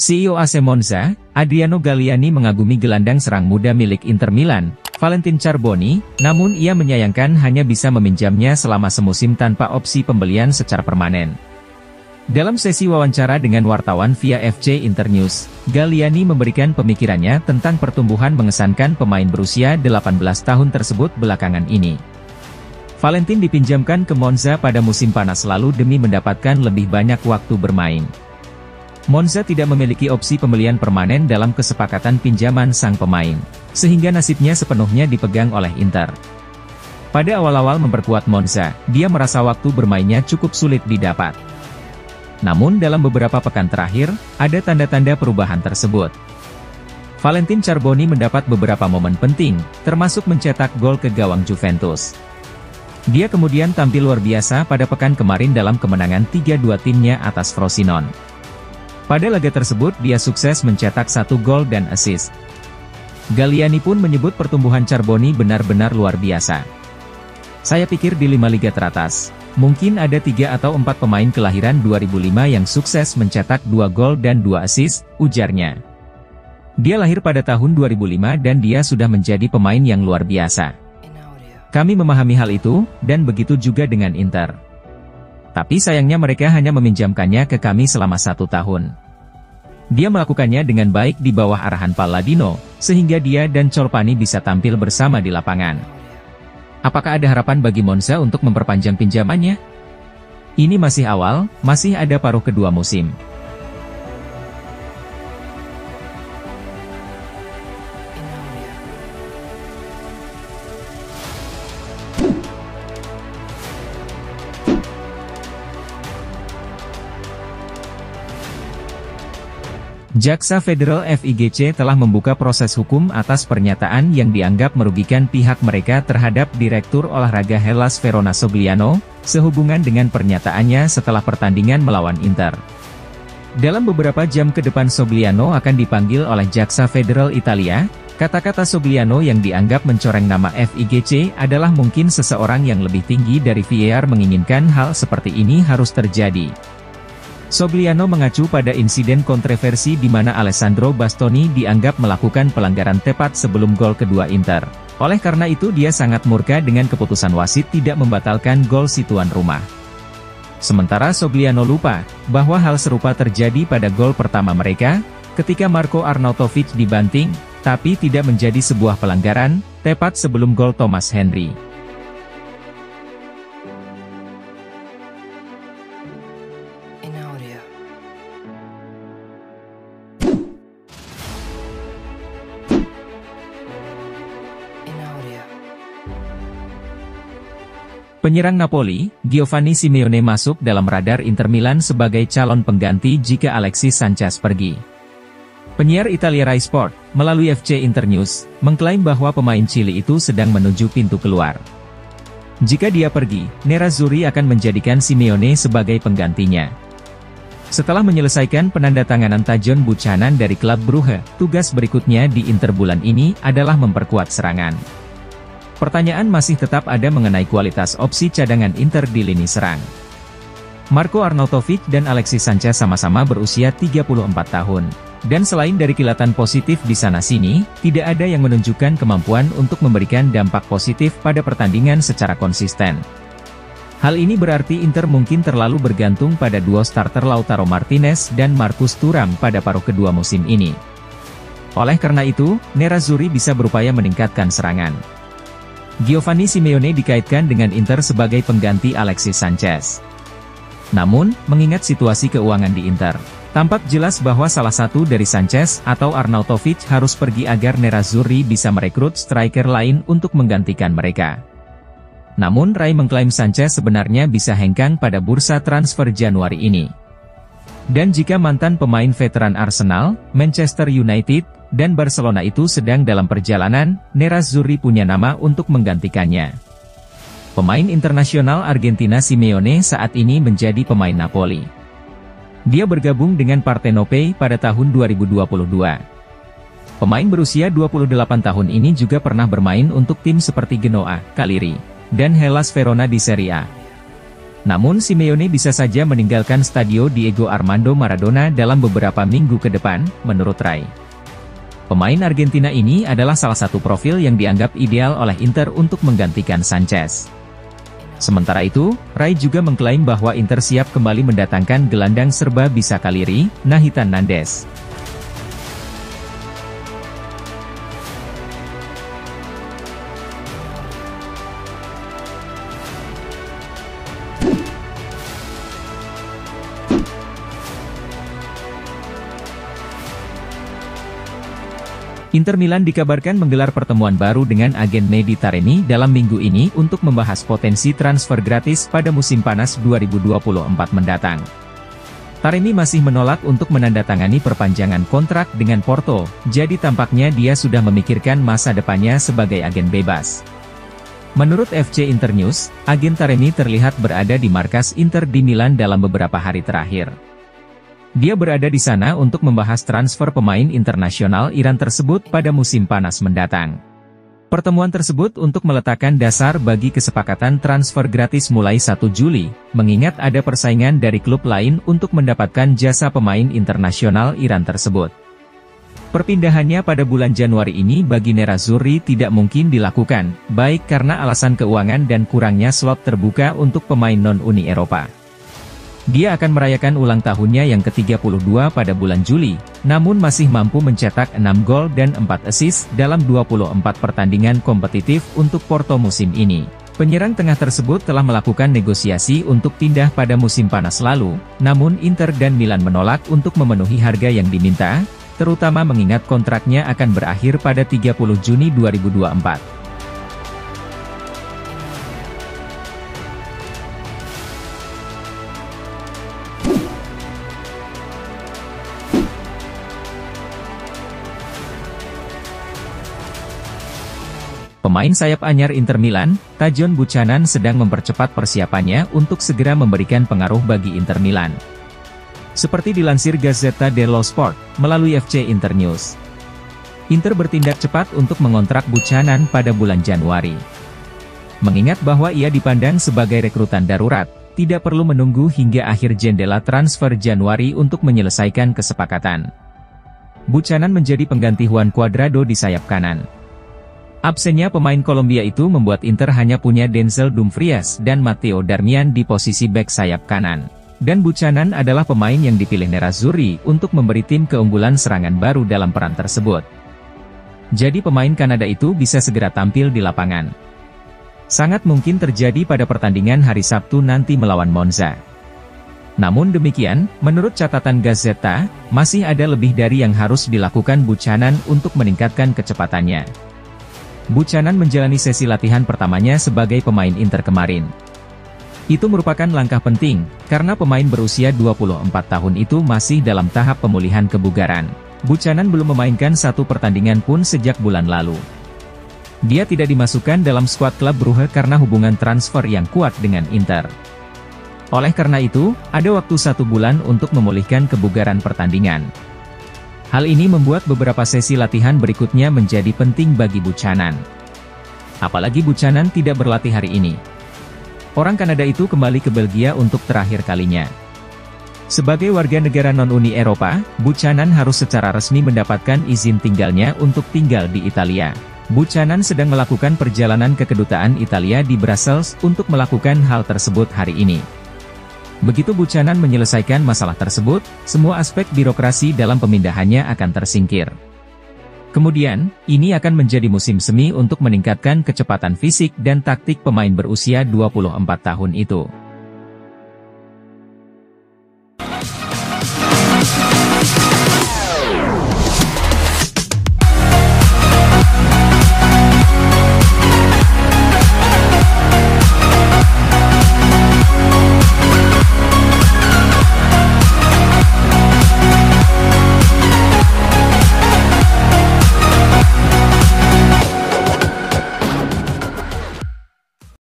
CEO AC Monza, Adriano Galliani mengagumi gelandang serang muda milik Inter Milan, Valentin Charbonny, namun ia menyayangkan hanya bisa meminjamnya selama semusim tanpa opsi pembelian secara permanen. Dalam sesi wawancara dengan wartawan via FC Internews, Galliani memberikan pemikirannya tentang pertumbuhan mengesankan pemain berusia 18 tahun tersebut belakangan ini. Valentin dipinjamkan ke Monza pada musim panas lalu demi mendapatkan lebih banyak waktu bermain. Monza tidak memiliki opsi pembelian permanen dalam kesepakatan pinjaman sang pemain, sehingga nasibnya sepenuhnya dipegang oleh Inter. Pada awal-awal memperkuat Monza, dia merasa waktu bermainnya cukup sulit didapat. Namun dalam beberapa pekan terakhir, ada tanda-tanda perubahan tersebut. Valentin Charbonny mendapat beberapa momen penting, termasuk mencetak gol ke gawang Juventus. Dia kemudian tampil luar biasa pada pekan kemarin dalam kemenangan 3-2 timnya atas Frosinone. Pada laga tersebut dia sukses mencetak 1 gol dan assist. Galliani pun menyebut pertumbuhan Charbonny benar-benar luar biasa. Saya pikir di 5 liga teratas, mungkin ada 3 atau 4 pemain kelahiran 2005 yang sukses mencetak 2 gol dan 2 assist, ujarnya. Dia lahir pada tahun 2005 dan dia sudah menjadi pemain yang luar biasa. Kami memahami hal itu, dan begitu juga dengan Inter. Tapi sayangnya mereka hanya meminjamkannya ke kami selama 1 tahun. Dia melakukannya dengan baik di bawah arahan Palladino, sehingga dia dan Chorpani bisa tampil bersama di lapangan. Apakah ada harapan bagi Monza untuk memperpanjang pinjamannya? Ini masih awal, masih ada paruh kedua musim. Jaksa Federal FIGC telah membuka proses hukum atas pernyataan yang dianggap merugikan pihak mereka terhadap Direktur Olahraga Hellas Verona Sogliano, sehubungan dengan pernyataannya setelah pertandingan melawan Inter. Dalam beberapa jam ke depan Sogliano akan dipanggil oleh Jaksa Federal Italia. Kata-kata Sogliano yang dianggap mencoreng nama FIGC adalah mungkin seseorang yang lebih tinggi dari VAR menginginkan hal seperti ini harus terjadi. Sogliano mengacu pada insiden kontroversi di mana Alessandro Bastoni dianggap melakukan pelanggaran tepat sebelum gol kedua Inter. Oleh karena itu dia sangat murka dengan keputusan wasit tidak membatalkan gol si tuan rumah. Sementara Sogliano lupa, bahwa hal serupa terjadi pada gol pertama mereka, ketika Marko Arnautovic dibanting, tapi tidak menjadi sebuah pelanggaran, tepat sebelum gol Thomas Henry. Penyerang Napoli, Giovanni Simeone masuk dalam radar Inter Milan sebagai calon pengganti jika Alexis Sanchez pergi. Penyiar Italia Rai Sport, melalui FC Internews, mengklaim bahwa pemain Chili itu sedang menuju pintu keluar. Jika dia pergi, Nerazzurri akan menjadikan Simeone sebagai penggantinya. Setelah menyelesaikan penandatanganan Tajon Buchanan dari klub Brugge, tugas berikutnya di Inter bulan ini adalah memperkuat serangan. Pertanyaan masih tetap ada mengenai kualitas opsi cadangan Inter di lini serang. Marko Arnautovic dan Alexis Sanchez sama-sama berusia 34 tahun. Dan selain dari kilatan positif di sana-sini, tidak ada yang menunjukkan kemampuan untuk memberikan dampak positif pada pertandingan secara konsisten. Hal ini berarti Inter mungkin terlalu bergantung pada duo starter Lautaro Martinez dan Marcus Thuram pada paruh kedua musim ini. Oleh karena itu, Nerazzurri bisa berupaya meningkatkan serangan. Giovanni Simeone dikaitkan dengan Inter sebagai pengganti Alexis Sanchez. Namun, mengingat situasi keuangan di Inter, tampak jelas bahwa salah satu dari Sanchez atau Arnautovic harus pergi agar Nerazzurri bisa merekrut striker lain untuk menggantikan mereka. Namun Rai mengklaim Sanchez sebenarnya bisa hengkang pada bursa transfer Januari ini. Dan jika mantan pemain veteran Arsenal, Manchester United, dan Barcelona itu sedang dalam perjalanan, Nerazzurri punya nama untuk menggantikannya. Pemain internasional Argentina Simeone saat ini menjadi pemain Napoli. Dia bergabung dengan Partenope pada tahun 2022. Pemain berusia 28 tahun ini juga pernah bermain untuk tim seperti Genoa, Cagliari, dan Hellas Verona di Serie A. Namun Simeone bisa saja meninggalkan Stadio Diego Armando Maradona dalam beberapa minggu ke depan, menurut Rai. Pemain Argentina ini adalah salah satu profil yang dianggap ideal oleh Inter untuk menggantikan Sanchez. Sementara itu, Rai juga mengklaim bahwa Inter siap kembali mendatangkan gelandang serba bisa Cagliari, Nathan Nandez. Inter Milan dikabarkan menggelar pertemuan baru dengan agen Mehdi Taremi dalam minggu ini untuk membahas potensi transfer gratis pada musim panas 2024 mendatang. Taremi masih menolak untuk menandatangani perpanjangan kontrak dengan Porto, jadi tampaknya dia sudah memikirkan masa depannya sebagai agen bebas. Menurut FC Internews, agen Taremi terlihat berada di markas Inter di Milan dalam beberapa hari terakhir. Dia berada di sana untuk membahas transfer pemain internasional Iran tersebut pada musim panas mendatang. Pertemuan tersebut untuk meletakkan dasar bagi kesepakatan transfer gratis mulai 1 Juli, mengingat ada persaingan dari klub lain untuk mendapatkan jasa pemain internasional Iran tersebut. Perpindahannya pada bulan Januari ini bagi Nerazzurri tidak mungkin dilakukan, baik karena alasan keuangan dan kurangnya slot terbuka untuk pemain non-Uni Eropa. Dia akan merayakan ulang tahunnya yang ke-32 pada bulan Juli, namun masih mampu mencetak 6 gol dan 4 assist dalam 24 pertandingan kompetitif untuk Porto musim ini. Penyerang tengah tersebut telah melakukan negosiasi untuk pindah pada musim panas lalu, namun Inter dan Milan menolak untuk memenuhi harga yang diminta, terutama mengingat kontraknya akan berakhir pada 30 Juni 2024. Pemain sayap anyar Inter Milan, Tajon Buchanan sedang mempercepat persiapannya untuk segera memberikan pengaruh bagi Inter Milan. Seperti dilansir Gazzetta dello Sport, melalui FC Internews. Inter bertindak cepat untuk mengontrak Buchanan pada bulan Januari. Mengingat bahwa ia dipandang sebagai rekrutan darurat, tidak perlu menunggu hingga akhir jendela transfer Januari untuk menyelesaikan kesepakatan. Buchanan menjadi pengganti Juan Cuadrado di sayap kanan. Absennya pemain Kolombia itu membuat Inter hanya punya Denzel Dumfries dan Matteo Darmian di posisi bek sayap kanan. Dan Buchanan adalah pemain yang dipilih Nerazzurri untuk memberi tim keunggulan serangan baru dalam peran tersebut. Jadi pemain Kanada itu bisa segera tampil di lapangan. Sangat mungkin terjadi pada pertandingan hari Sabtu nanti melawan Monza. Namun demikian, menurut catatan Gazzetta, masih ada lebih dari yang harus dilakukan Buchanan untuk meningkatkan kecepatannya. Buchanan menjalani sesi latihan pertamanya sebagai pemain Inter kemarin. Itu merupakan langkah penting, karena pemain berusia 24 tahun itu masih dalam tahap pemulihan kebugaran. Buchanan belum memainkan satu pertandingan pun sejak bulan lalu. Dia tidak dimasukkan dalam skuad klub Brugge karena hubungan transfer yang kuat dengan Inter. Oleh karena itu, ada waktu 1 bulan untuk memulihkan kebugaran pertandingan. Hal ini membuat beberapa sesi latihan berikutnya menjadi penting bagi Buchanan. Apalagi Buchanan tidak berlatih hari ini. Orang Kanada itu kembali ke Belgia untuk terakhir kalinya. Sebagai warga negara non-Uni Eropa, Buchanan harus secara resmi mendapatkan izin tinggalnya untuk tinggal di Italia. Buchanan sedang melakukan perjalanan ke kedutaan Italia di Brussels untuk melakukan hal tersebut hari ini. Begitu Buchanan menyelesaikan masalah tersebut, semua aspek birokrasi dalam pemindahannya akan tersingkir. Kemudian, ini akan menjadi musim semi untuk meningkatkan kecepatan fisik dan taktik pemain berusia 24 tahun itu.